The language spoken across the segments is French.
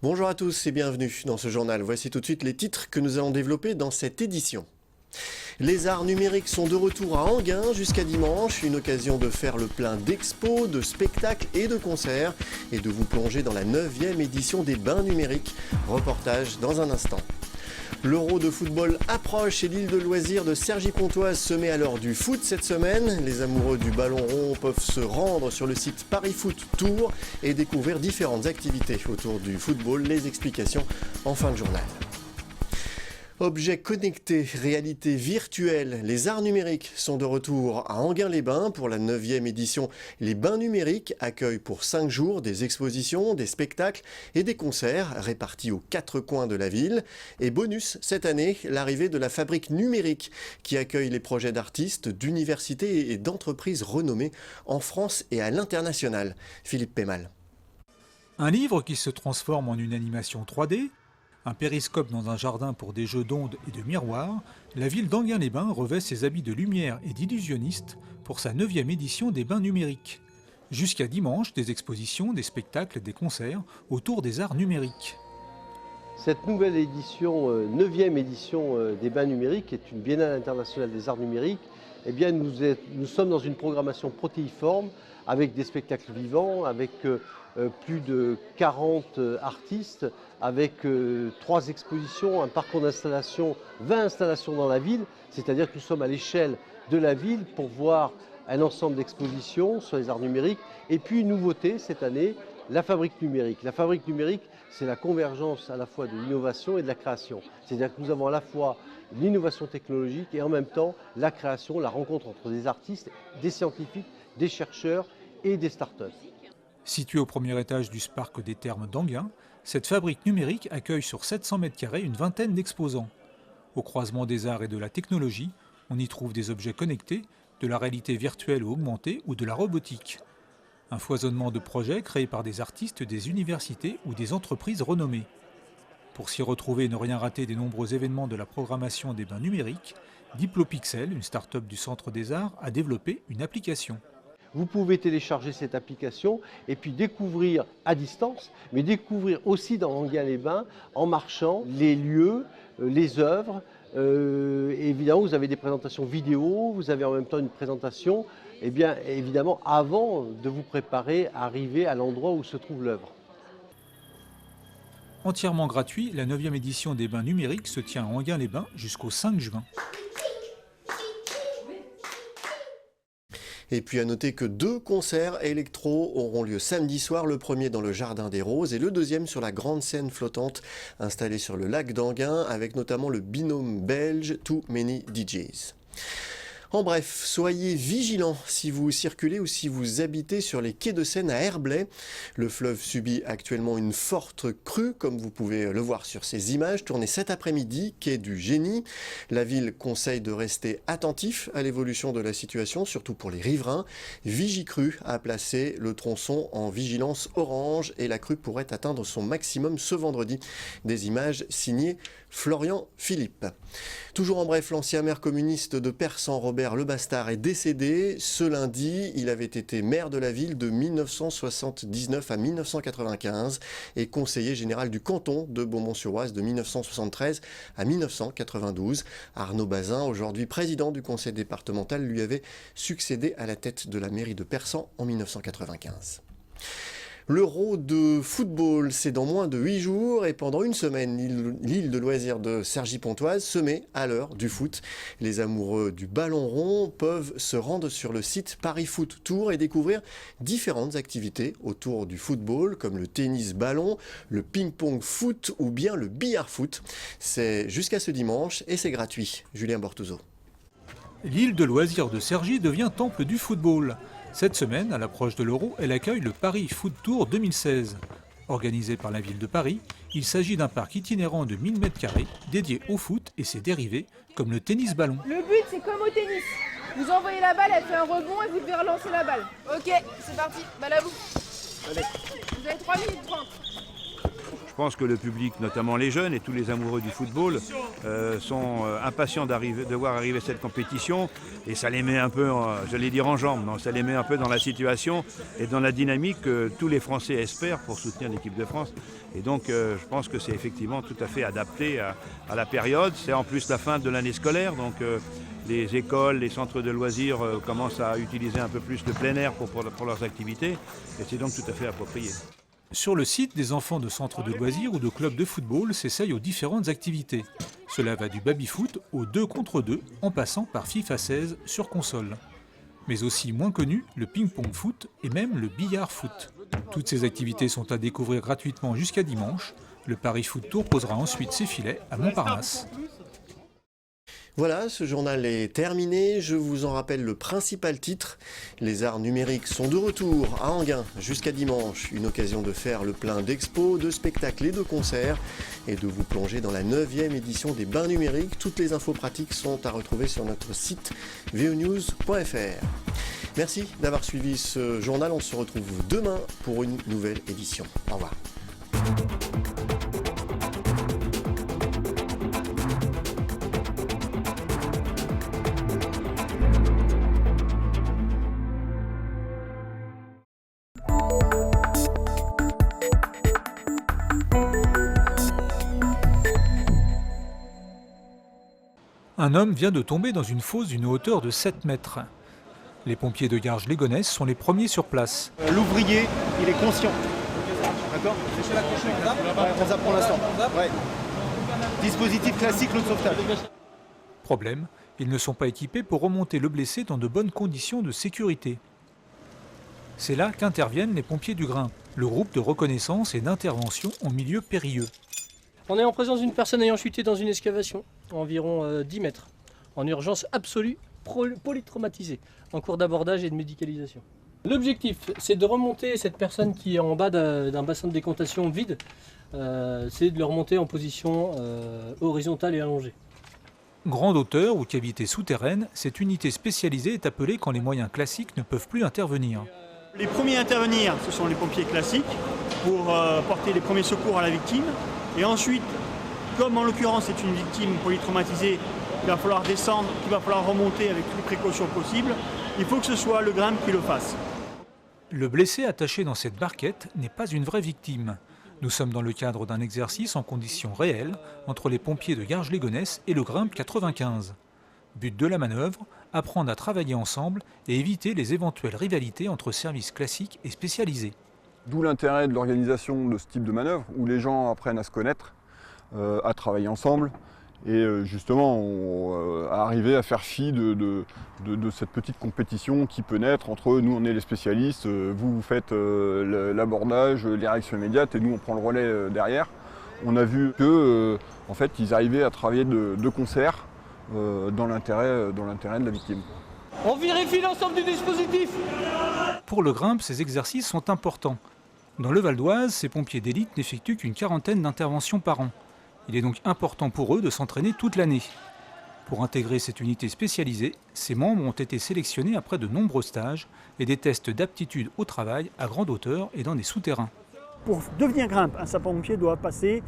Bonjour à tous et bienvenue dans ce journal. Voici tout de suite les titres que nous allons développer dans cette édition. Les arts numériques sont de retour à Enghien jusqu'à dimanche, une occasion de faire le plein d'expos, de spectacles et de concerts et de vous plonger dans la 9e édition des bains numériques. Reportage dans un instant. L'Euro de football approche et l'île de loisirs de Cergy-Pontoise se met à l'heure du foot cette semaine. Les amoureux du ballon rond peuvent se rendre sur le site Paris Foot Tour et découvrir différentes activités autour du football. Les explications en fin de journal. Objets connectés, réalité virtuelle, les arts numériques sont de retour à Enghien-les-Bains pour la 9e édition. Les bains numériques accueillent pour 5 jours des expositions, des spectacles et des concerts répartis aux 4 coins de la ville. Et bonus, cette année, l'arrivée de la fabrique numérique qui accueille les projets d'artistes, d'universités et d'entreprises renommées en France et à l'international. Philippe Pémal. Un livre qui se transforme en une animation 3D, un périscope dans un jardin pour des jeux d'ondes et de miroirs, la ville d'Enghien-les-Bains revêt ses habits de lumière et d'illusionniste pour sa 9e édition des bains numériques. Jusqu'à dimanche, des expositions, des spectacles, des concerts autour des arts numériques. Cette nouvelle édition, 9e édition des bains numériques, est une biennale internationale des arts numériques. Eh bien, nous sommes dans une programmation protéiforme avec des spectacles vivants, avec plus de 40 artistes, avec 3 expositions, un parcours d'installation, 20 installations dans la ville, c'est-à-dire que nous sommes à l'échelle de la ville pour voir un ensemble d'expositions sur les arts numériques. Et puis, une nouveauté cette année, la fabrique numérique. La fabrique numérique, c'est la convergence à la fois de l'innovation et de la création. C'est-à-dire que nous avons à la fois l'innovation technologique et en même temps la création, la rencontre entre des artistes, des scientifiques, des chercheurs et des startups. Située au premier étage du Spark des Thermes d'Enghien, cette fabrique numérique accueille sur 700 m² une vingtaine d'exposants. Au croisement des arts et de la technologie, on y trouve des objets connectés, de la réalité virtuelle ou augmentée ou de la robotique. Un foisonnement de projets créés par des artistes, des universités ou des entreprises renommées. Pour s'y retrouver et ne rien rater des nombreux événements de la programmation des bains numériques, Diplopixel, une start-up du Centre des Arts, a développé une application. Vous pouvez télécharger cette application et puis découvrir à distance, mais découvrir aussi dans Enghien-les-Bains, en marchant, les lieux, les œuvres. Évidemment, vous avez des présentations vidéo, vous avez en même temps une présentation, et bien évidemment, avant de vous préparer à arriver à l'endroit où se trouve l'œuvre. Entièrement gratuit, la 9e édition des bains numériques se tient à Enghien-les-Bains jusqu'au 5 juin. Et puis à noter que 2 concerts électro auront lieu samedi soir, le premier dans le Jardin des Roses et le deuxième sur la grande scène flottante installée sur le lac d'Enghien avec notamment le binôme belge Too Many DJs. En bref, soyez vigilants si vous circulez ou si vous habitez sur les quais de Seine à Herblay. Le fleuve subit actuellement une forte crue, comme vous pouvez le voir sur ces images, tournées cet après-midi, quai du Génie. La ville conseille de rester attentif à l'évolution de la situation, surtout pour les riverains. Vigicru a placé le tronçon en vigilance orange et la crue pourrait atteindre son maximum ce vendredi. Des images signées Florian Philippe. Toujours en bref, l'ancien maire communiste de Persan, Robert Lebastard, est décédé. Ce lundi, il avait été maire de la ville de 1979 à 1995 et conseiller général du canton de Beaumont-sur-Oise de 1973 à 1992. Arnaud Bazin, aujourd'hui président du conseil départemental, lui avait succédé à la tête de la mairie de Persan en 1995. L'Euro de football, c'est dans moins de 8 jours et pendant une semaine, l'île de loisirs de Cergy-Pontoise se met à l'heure du foot. Les amoureux du ballon rond peuvent se rendre sur le site Paris Foot Tour et découvrir différentes activités autour du football comme le tennis ballon, le ping-pong foot ou bien le billard foot. C'est jusqu'à ce dimanche et c'est gratuit. Julien Bortouzo. L'île de loisirs de Cergy devient temple du football. Cette semaine, à l'approche de l'Euro, elle accueille le Paris Foot Tour 2016. Organisé par la ville de Paris, il s'agit d'un parc itinérant de 1000 m² dédié au foot et ses dérivés, comme le tennis ballon. Le but, c'est comme au tennis. Vous envoyez la balle, elle fait un rebond et vous devez relancer la balle. Ok, c'est parti, balle à vous. Allez. Vous avez 3 minutes 30. pense que le public, notamment les jeunes et tous les amoureux du football, sont impatients de voir arriver cette compétition et ça les met un peu, j'allais dire en jambes, non, ça les met un peu dans la situation et dans la dynamique que tous les Français espèrent pour soutenir l'équipe de France. Et donc je pense que c'est effectivement tout à fait adapté à la période. C'est en plus la fin de l'année scolaire, donc les écoles, les centres de loisirs commencent à utiliser un peu plus le plein air pour leurs activités et c'est donc tout à fait approprié. Sur le site, des enfants de centres de loisirs ou de clubs de football s'essayent aux différentes activités. Cela va du baby-foot au 2 contre 2 en passant par FIFA 16 sur console. Mais aussi moins connu, le ping-pong foot et même le billard foot. Toutes ces activités sont à découvrir gratuitement jusqu'à dimanche. Le Paris Foot Tour posera ensuite ses filets à Montparnasse. Voilà, ce journal est terminé. Je vous en rappelle le principal titre. Les arts numériques sont de retour à Enghien jusqu'à dimanche. Une occasion de faire le plein d'expos, de spectacles et de concerts et de vous plonger dans la 9e édition des Bains numériques. Toutes les infos pratiques sont à retrouver sur notre site vonews.fr. Merci d'avoir suivi ce journal. On se retrouve demain pour une nouvelle édition. Au revoir. Un homme vient de tomber dans une fosse d'une hauteur de 7 mètres. Les pompiers de Garges-les-Gonesse sont les premiers sur place. L'ouvrier, il est conscient. D'accord ? On zappe pour l'instant. Ouais. Dispositif classique, l'eau de sauvetage. Problème, ils ne sont pas équipés pour remonter le blessé dans de bonnes conditions de sécurité. C'est là qu'interviennent les pompiers du Grimpe, le groupe de reconnaissance et d'intervention en milieu périlleux. On est en présence d'une personne ayant chuté dans une excavation, environ 10 mètres, en urgence absolue, polytraumatisée, en cours d'abordage et de médicalisation. L'objectif, c'est de remonter cette personne qui est en bas d'un bassin de décantation vide, c'est de le remonter en position horizontale et allongée. Grande hauteur ou cavité souterraine, cette unité spécialisée est appelée quand les moyens classiques ne peuvent plus intervenir. Les premiers à intervenir, ce sont les pompiers classiques pour porter les premiers secours à la victime. Et ensuite, comme en l'occurrence c'est une victime polytraumatisée, il va falloir descendre, il va falloir remonter avec toutes les précautions possibles. Il faut que ce soit le Grimpe qui le fasse. Le blessé attaché dans cette barquette n'est pas une vraie victime. Nous sommes dans le cadre d'un exercice en conditions réelles entre les pompiers de Garges-les-Gonesse et le Grimpe 95. But de la manœuvre, apprendre à travailler ensemble et éviter les éventuelles rivalités entre services classiques et spécialisés. D'où l'intérêt de l'organisation de ce type de manœuvre, où les gens apprennent à se connaître, à travailler ensemble, et justement à arriver à faire fi de cette petite compétition qui peut naître entre nous, on est les spécialistes, vous faites l'abordage, les réactions immédiates, et nous on prend le relais derrière. On a vu que en fait, ils arrivaient à travailler de concert dans l'intérêt de la victime. On vérifie l'ensemble du dispositif. Pour le Grimpe, ces exercices sont importants. Dans le Val d'Oise, ces pompiers d'élite n'effectuent qu'une quarantaine d'interventions par an. Il est donc important pour eux de s'entraîner toute l'année. Pour intégrer cette unité spécialisée, ses membres ont été sélectionnés après de nombreux stages et des tests d'aptitude au travail à grande hauteur et dans des souterrains. Pour devenir Grimpe, un sapeur-pompier doit passer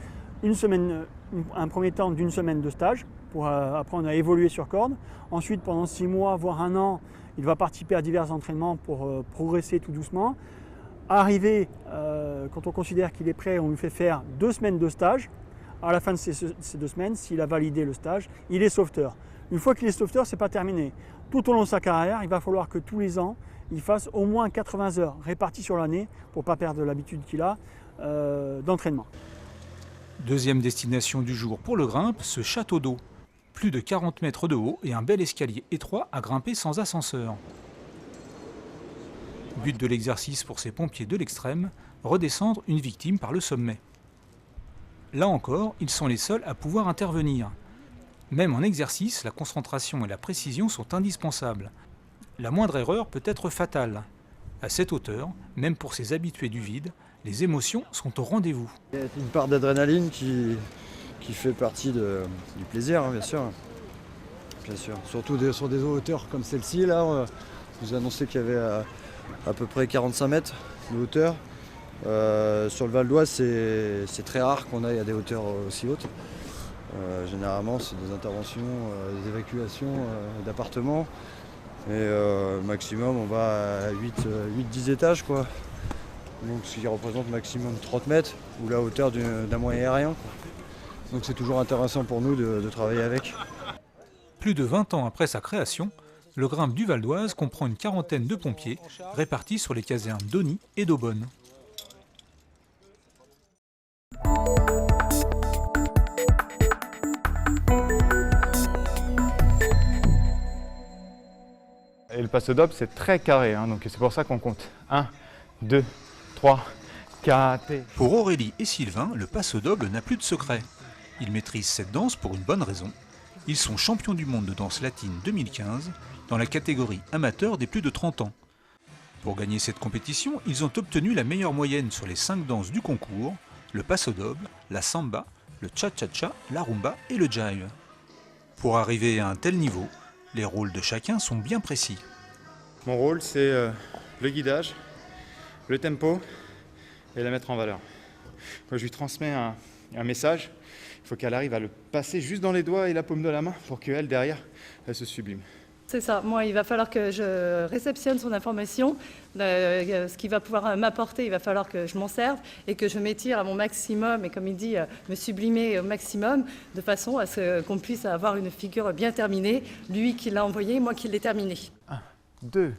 un premier temps d'une semaine de stage pour apprendre à évoluer sur corde. Ensuite, pendant 6 mois, voire 1 an, il va participer à divers entraînements pour progresser tout doucement. Arrivé, quand on considère qu'il est prêt, on lui fait faire 2 semaines de stage. À la fin de ces 2 semaines, s'il a validé le stage, il est sauveteur. Une fois qu'il est sauveteur, ce n'est pas terminé. Tout au long de sa carrière, il va falloir que tous les ans, il fasse au moins 80 heures réparties sur l'année pour ne pas perdre l'habitude qu'il a d'entraînement. Deuxième destination du jour pour le Grimpe, ce château d'eau. Plus de 40 mètres de haut et un bel escalier étroit à grimper sans ascenseur. But de l'exercice pour ces pompiers de l'extrême, redescendre une victime par le sommet. Là encore, ils sont les seuls à pouvoir intervenir. Même en exercice, la concentration et la précision sont indispensables. La moindre erreur peut être fatale. À cette hauteur, même pour ces habitués du vide, les émotions sont au rendez-vous. Il y a une part d'adrénaline qui fait partie du plaisir, hein, bien sûr. Bien sûr. Surtout sur des hauteurs comme celle-ci, là, je vous ai annoncé qu'il y avait à peu près 45 mètres de hauteur. Sur le Val d'Oise, c'est très rare qu'on aille à des hauteurs aussi hautes. Généralement, c'est des interventions, des évacuations d'appartements. Et maximum, on va à 8-10 étages, quoi. Donc, ce qui représente maximum 30 mètres, ou la hauteur d'un moyen aérien, quoi. Donc c'est toujours intéressant pour nous de travailler avec. Plus de 20 ans après sa création, le Grimpe du Val d'Oise comprend une quarantaine de pompiers répartis sur les casernes d'Auny et d'Aubonne. Et le passo doble, c'est très carré, hein, donc c'est pour ça qu'on compte. 1, 2, 3, 4. Pour Aurélie et Sylvain, le passo doble n'a plus de secret. Ils maîtrisent cette danse pour une bonne raison. Ils sont champions du monde de danse latine 2015 dans la catégorie amateur des plus de 30 ans. Pour gagner cette compétition, ils ont obtenu la meilleure moyenne sur les 5 danses du concours, le passo doble, la samba, le cha-cha-cha, la rumba et le jive. Pour arriver à un tel niveau, les rôles de chacun sont bien précis. Mon rôle, c'est le guidage, le tempo et la mettre en valeur. Quand je lui transmets un message, il faut qu'elle arrive à le passer juste dans les doigts et la paume de la main pour qu'elle, derrière, elle se sublime. C'est ça, moi il va falloir que je réceptionne son information, ce qu'il va pouvoir m'apporter, il va falloir que je m'en serve et que je m'étire à mon maximum et comme il dit, me sublimer au maximum de façon à ce qu'on puisse avoir une figure bien terminée, lui qui l'a envoyé, moi qui l'ai terminé. 1, 2,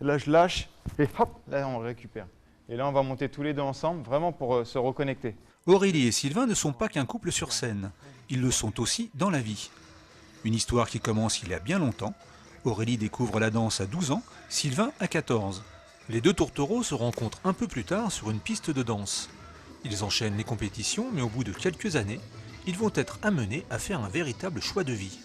là je lâche et hop, là on récupère. Et là on va monter tous les deux ensemble, vraiment pour se reconnecter. Aurélie et Sylvain ne sont pas qu'un couple sur scène, ils le sont aussi dans la vie. Une histoire qui commence il y a bien longtemps. Aurélie découvre la danse à 12 ans, Sylvain à 14. Les deux tourtereaux se rencontrent un peu plus tard sur une piste de danse. Ils enchaînent les compétitions, mais au bout de quelques années, ils vont être amenés à faire un véritable choix de vie.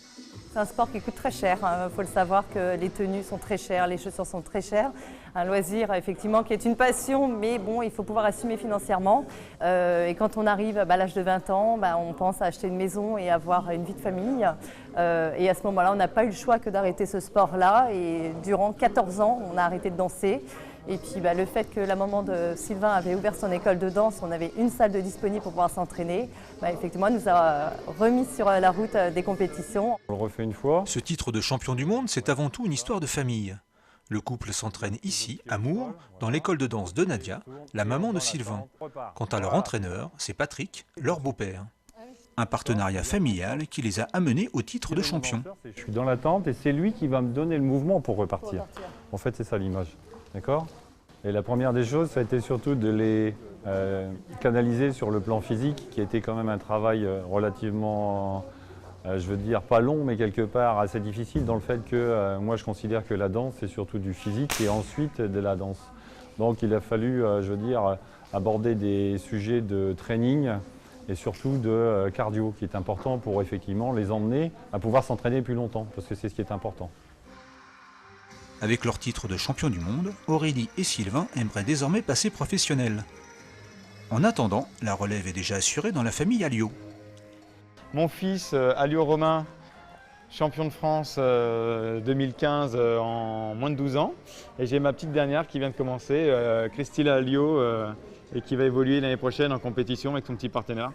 C'est un sport qui coûte très cher, il faut le savoir que les tenues sont très chères, les chaussures sont très chères. Un loisir effectivement qui est une passion, mais bon, il faut pouvoir assumer financièrement. Et quand on arrive à l'âge de 20 ans, on pense à acheter une maison et avoir une vie de famille. Et à ce moment-là, on n'a pas eu le choix que d'arrêter ce sport-là. Et durant 14 ans, on a arrêté de danser. Et puis le fait que la maman de Sylvain avait ouvert son école de danse, on avait une salle de disponible pour pouvoir s'entraîner, effectivement, nous a remis sur la route des compétitions. On le refait une fois. Ce titre de champion du monde, c'est avant tout une histoire de famille. Le couple s'entraîne ici, à Mours, dans l'école de danse de Nadia, la maman de Sylvain. Quant à leur entraîneur, c'est Patrick, leur beau-père. Un partenariat familial qui les a amenés au titre de champion. Je suis dans la tente et c'est lui qui va me donner le mouvement pour repartir. En fait, c'est ça l'image. D'accord ? Et la première des choses, ça a été surtout de les canaliser sur le plan physique, qui a été quand même un travail relativement, je veux dire, pas long, mais quelque part assez difficile, dans le fait que moi je considère que la danse, c'est surtout du physique et ensuite de la danse. Donc il a fallu, je veux dire, aborder des sujets de training et surtout de cardio, qui est important pour effectivement les emmener à pouvoir s'entraîner plus longtemps, parce que c'est ce qui est important. Avec leur titre de champion du monde, Aurélie et Sylvain aimeraient désormais passer professionnels. En attendant, la relève est déjà assurée dans la famille Alliot. Mon fils, Alliot Romain, champion de France 2015 en moins de 12 ans. Et j'ai ma petite dernière qui vient de commencer, Christine Alliot, et qui va évoluer l'année prochaine en compétition avec son petit partenaire.